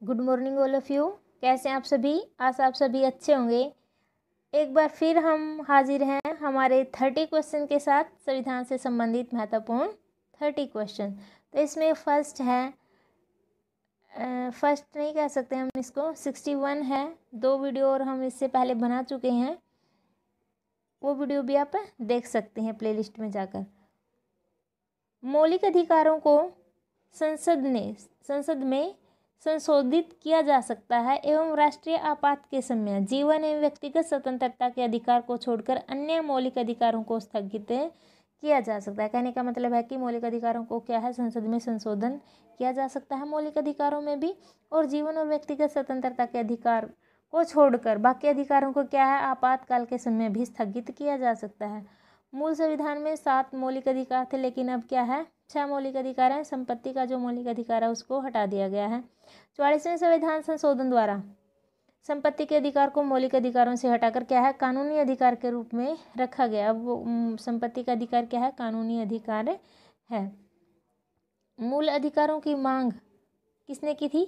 Good morning all of you. कैसे हैं आप सभी? आशा आप सभी अच्छे होंगे। एक बार फिर हम हाजिर हैं हमारे 30 क्वेश्चन के साथ, संविधान से संबंधित महत्वपूर्ण 30 क्वेश्चन। तो इसमें फर्स्ट है, फर्स्ट नहीं कह सकते हम इसको, 61 है। 2 वीडियो और हम इससे पहले बना चुके हैं, वो वीडियो भी आप देख सकते हैं प्लेलिस्ट में जाकर। मौलिक अधिकारों को संसद में संशोधित किया जा सकता है एवं राष्ट्रीय आपात के समय जीवन एवं व्यक्तिगत स्वतंत्रता के अधिकार को छोड़कर अन्य मौलिक अधिकारों को स्थगित किया जा सकता है। कहने का मतलब है कि मौलिक अधिकारों को क्या है, संसद में संशोधन किया जा सकता है मौलिक अधिकारों में भी, और जीवन और व्यक्तिगत स्वतंत्रता के अधिकार को छोड़कर बाकी अधिकारों को क्या है, आपातकाल के समय भी स्थगित किया जा सकता है। मूल संविधान में 7 मौलिक अधिकार थे, लेकिन अब क्या है, 6 मौलिक अधिकार हैं। संपत्ति का जो मौलिक अधिकार है उसको हटा दिया गया है। 44वें संविधान संशोधन द्वारा संपत्ति के अधिकार को मौलिक अधिकारों से हटाकर क्या है, कानूनी अधिकार के रूप में रखा गया। अब वो संपत्ति का अधिकार क्या है, कानूनी अधिकार है। मूल अधिकारों की मांग किसने की थी?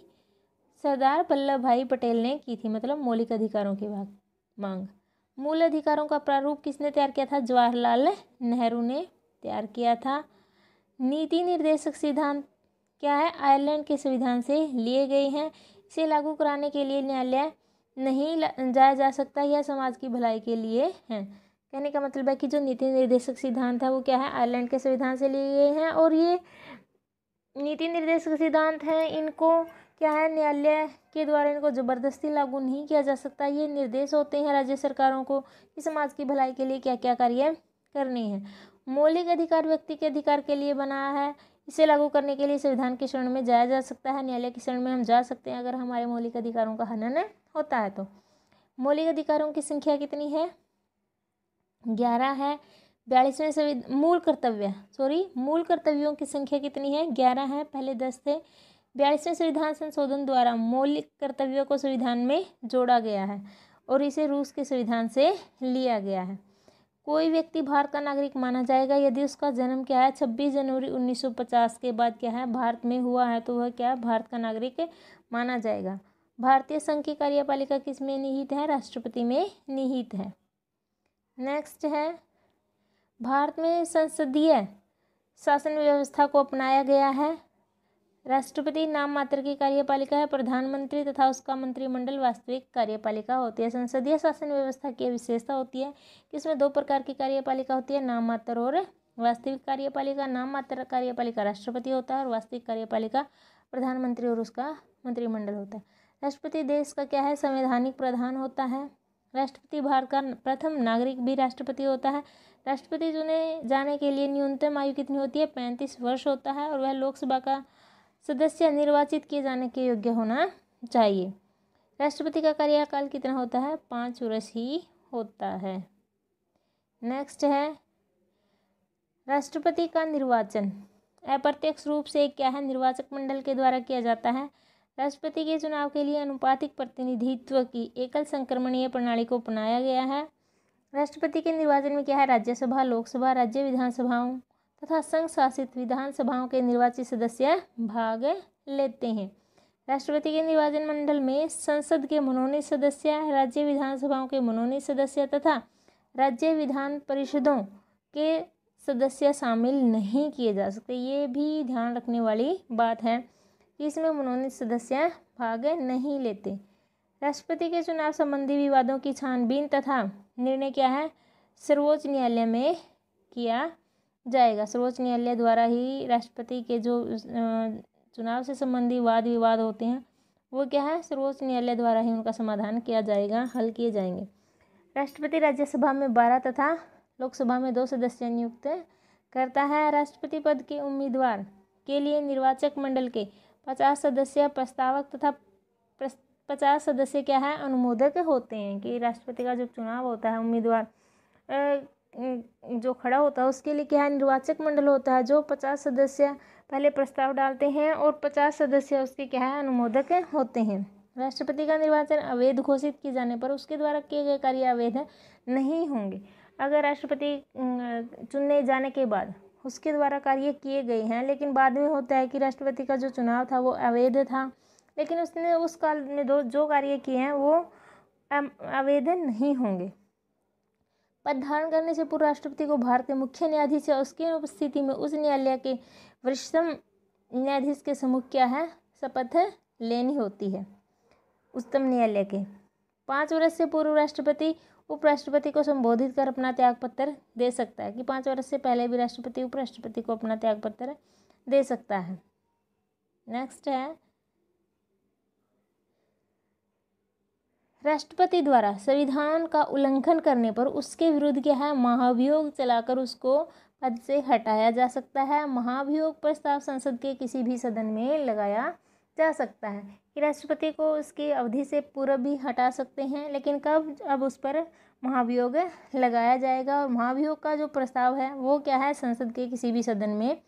सरदार वल्लभ भाई पटेल ने की थी, मतलब मौलिक अधिकारों की मांग। मूल अधिकारों का प्रारूप किसने तैयार किया था? जवाहरलाल नेहरू ने तैयार किया था। नीति निर्देशक सिद्धांत क्या है, आयरलैंड के संविधान से लिए गए हैं। इसे लागू कराने के लिए न्यायालय नहीं जाया जा सकता, यह समाज की भलाई के लिए है। कहने का मतलब है कि जो नीति निर्देशक सिद्धांत है वो क्या है, आयरलैंड के संविधान से लिए गए हैं, और ये नीति निर्देशक सिद्धांत हैं, इनको क्या है, न्यायालय के द्वारा इनको ज़बरदस्ती लागू नहीं किया जा सकता। ये निर्देश होते हैं राज्य सरकारों को कि समाज की भलाई के लिए क्या क्या कार्य करने हैं। मौलिक अधिकार व्यक्ति के अधिकार के लिए बना है, इसे लागू करने के लिए संविधान की शरण में जाया जा सकता है। न्यायालय की शरण में हम जा सकते हैं अगर हमारे मौलिक अधिकारों का हनन होता है तो। मौलिक अधिकारों की संख्या कितनी है? 11 है। 42वें मूल कर्तव्यों की संख्या कितनी है? 11 है, पहले 10 थे। 42वें संविधान संशोधन द्वारा मौलिक कर्तव्यों को संविधान में जोड़ा गया है और इसे रूस के संविधान से लिया गया है। कोई व्यक्ति भारत का नागरिक माना जाएगा यदि उसका जन्म क्या है, 26 जनवरी 1950 के बाद क्या है, भारत में हुआ है, तो वह क्या, भारत का नागरिक माना जाएगा। भारतीय संघ की कार्यपालिका किस में निहित है? राष्ट्रपति में निहित है। नेक्स्ट है, भारत में संसदीय शासन व्यवस्था को अपनाया गया है। राष्ट्रपति नाम मात्र की कार्यपालिका है, प्रधानमंत्री तथा उसका मंत्रिमंडल वास्तविक कार्यपालिका होती है। संसदीय शासन व्यवस्था की विशेषता होती है कि इसमें 2 प्रकार की कार्यपालिका होती है, नाम मात्र और वास्तविक कार्यपालिका। नाम मात्र कार्यपालिका राष्ट्रपति होता है और वास्तविक कार्यपालिका प्रधानमंत्री और उसका मंत्रिमंडल होता है। राष्ट्रपति देश का क्या है, संवैधानिक प्रधान होता है। राष्ट्रपति भारत का प्रथम नागरिक भी राष्ट्रपति होता है। राष्ट्रपति चुने जाने के लिए न्यूनतम आयु कितनी होती है? 35 वर्ष होता है, और वह लोकसभा का सदस्य निर्वाचित किए जाने के योग्य होना चाहिए। राष्ट्रपति का कार्यकाल कितना होता है? 5 वर्ष ही होता है। नेक्स्ट है, राष्ट्रपति का निर्वाचन अप्रत्यक्ष रूप से क्या है, निर्वाचक मंडल के द्वारा किया जाता है। राष्ट्रपति के चुनाव के लिए अनुपातिक प्रतिनिधित्व की एकल संक्रमणीय प्रणाली को अपनाया गया है। राष्ट्रपति के निर्वाचन में क्या है, राज्यसभा, लोकसभा, राज्य विधानसभाओं तथा संघ शासित विधानसभाओं के निर्वाचित सदस्य भाग लेते हैं। राष्ट्रपति के निर्वाचन मंडल में संसद के मनोनीत सदस्य, राज्य विधानसभाओं के मनोनीत सदस्य तथा राज्य विधान परिषदों के सदस्य शामिल नहीं किए जा सकते। ये भी ध्यान रखने वाली बात है कि इसमें मनोनीत सदस्य भाग नहीं लेते। राष्ट्रपति के चुनाव संबंधी विवादों की छानबीन तथा निर्णय क्या है, सर्वोच्च न्यायालय में किया जाएगा। सर्वोच्च न्यायालय द्वारा ही राष्ट्रपति के जो चुनाव से संबंधी वाद विवाद होते हैं वो क्या है, सर्वोच्च न्यायालय द्वारा ही उनका समाधान किया जाएगा, हल किए जाएंगे। राष्ट्रपति राज्यसभा में 12 तथा लोकसभा में 2 सदस्य नियुक्त करता है। राष्ट्रपति पद के उम्मीदवार के लिए निर्वाचक मंडल के 50 सदस्य प्रस्तावक तथा 50 सदस्य क्या है, अनुमोदक होते हैं। कि राष्ट्रपति का जो चुनाव होता है, उम्मीदवार जो खड़ा होता है उसके लिए क्या है, निर्वाचक मंडल होता है, जो 50 सदस्य पहले प्रस्ताव डालते हैं और 50 सदस्य उसके क्या है, अनुमोदक होते हैं। राष्ट्रपति का निर्वाचन अवैध घोषित किए जाने पर उसके द्वारा किए गए कार्य अवैध नहीं होंगे। अगर राष्ट्रपति चुनने जाने के बाद उसके द्वारा कार्य किए गए हैं, लेकिन बाद में होता है कि राष्ट्रपति का जो चुनाव था वो अवैध था, लेकिन उसने उस काल में जो कार्य किए हैं वो आवेदन नहीं होंगे। पद धारण करने से पूर्व राष्ट्रपति को भारत के मुख्य न्यायाधीश या उसकी उपस्थिति में उच्च न्यायालय के वरिष्ठतम न्यायाधीश के सम्मुख क्या है, शपथ लेनी होती है, उच्चतम न्यायालय के। 5 वर्ष से पूर्व राष्ट्रपति उपराष्ट्रपति को संबोधित कर अपना त्यागपत्र दे सकता है, कि 5 वर्ष से पहले भी राष्ट्रपति उपराष्ट्रपति को अपना त्यागपत्र दे सकता है। नेक्स्ट है, राष्ट्रपति द्वारा संविधान का उल्लंघन करने पर उसके विरुद्ध क्या है, महाभियोग चलाकर उसको पद से हटाया जा सकता है। महाभियोग प्रस्ताव संसद के किसी भी सदन में लगाया जा सकता है, कि राष्ट्रपति को उसकी अवधि से पूर्व भी हटा सकते हैं, लेकिन कब, अब उस पर महाभियोग लगाया जाएगा। और महाभियोग का जो प्रस्ताव है वो क्या है, संसद के किसी भी सदन में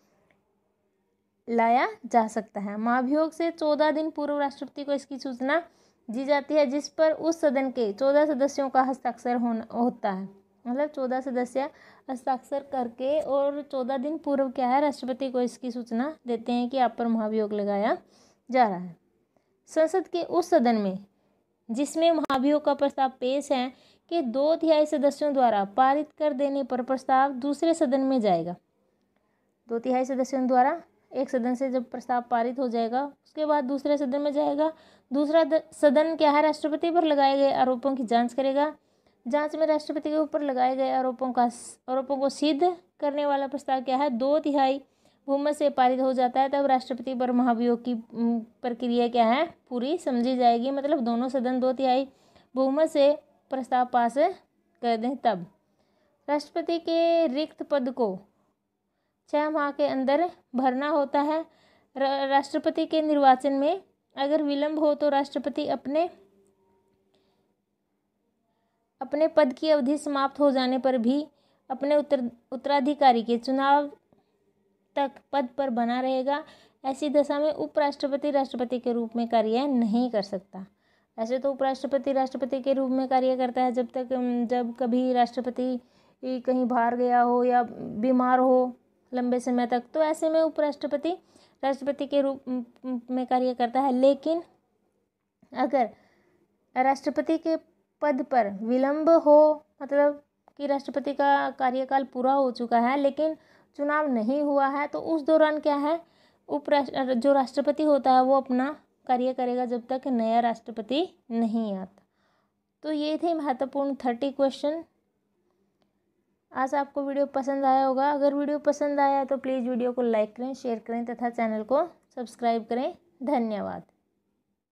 लाया जा सकता है। महाभियोग से 14 दिन पूर्व राष्ट्रपति को इसकी सूचना दी जाती है, जिस पर उस सदन के 14 सदस्यों का हस्ताक्षर होता है। मतलब 14 सदस्य हस्ताक्षर करके और 14 दिन पूर्व क्या है, राष्ट्रपति को इसकी सूचना देते हैं कि आप पर महाभियोग लगाया जा रहा है। संसद के उस सदन में जिसमें महाभियोग का प्रस्ताव पेश है कि 2/3 सदस्यों द्वारा पारित कर देने पर प्रस्ताव दूसरे सदन में जाएगा। 2/3 सदस्यों द्वारा एक सदन से जब प्रस्ताव पारित हो जाएगा उसके बाद दूसरे सदन में जाएगा। दूसरा सदन क्या है, राष्ट्रपति पर लगाए गए आरोपों की जांच करेगा। जांच में राष्ट्रपति के ऊपर लगाए गए आरोपों को सिद्ध करने वाला प्रस्ताव क्या है, 2/3 बहुमत से पारित हो जाता है, तब राष्ट्रपति पर महाभियोग की प्रक्रिया क्या है, पूरी समझी जाएगी। मतलब दोनों सदन 2/3 बहुमत से प्रस्ताव पास कर दें तब। राष्ट्रपति के रिक्त पद को 6 माह के अंदर भरना होता है। राष्ट्रपति के निर्वाचन में अगर विलंब हो तो राष्ट्रपति अपने पद की अवधि समाप्त हो जाने पर भी अपने उत्तराधिकारी के चुनाव तक पद पर बना रहेगा। ऐसी दशा में उपराष्ट्रपति राष्ट्रपति के रूप में कार्य नहीं कर सकता। ऐसे तो उपराष्ट्रपति राष्ट्रपति के रूप में कार्य करता है जब कभी राष्ट्रपति कहीं बाहर गया हो या बीमार हो लंबे समय तक, तो ऐसे में उपराष्ट्रपति राष्ट्रपति के रूप में कार्य करता है। लेकिन अगर राष्ट्रपति के पद पर विलंब हो, मतलब कि राष्ट्रपति का कार्यकाल पूरा हो चुका है लेकिन चुनाव नहीं हुआ है, तो उस दौरान क्या है, जो राष्ट्रपति होता है वो अपना कार्य करेगा जब तक नया राष्ट्रपति नहीं आता। तो ये थे महत्वपूर्ण 30 क्वेश्चन। आज आपको वीडियो पसंद आया होगा। अगर वीडियो पसंद आया तो प्लीज़ वीडियो को लाइक करें, शेयर करें तथा चैनल को सब्सक्राइब करें। धन्यवाद।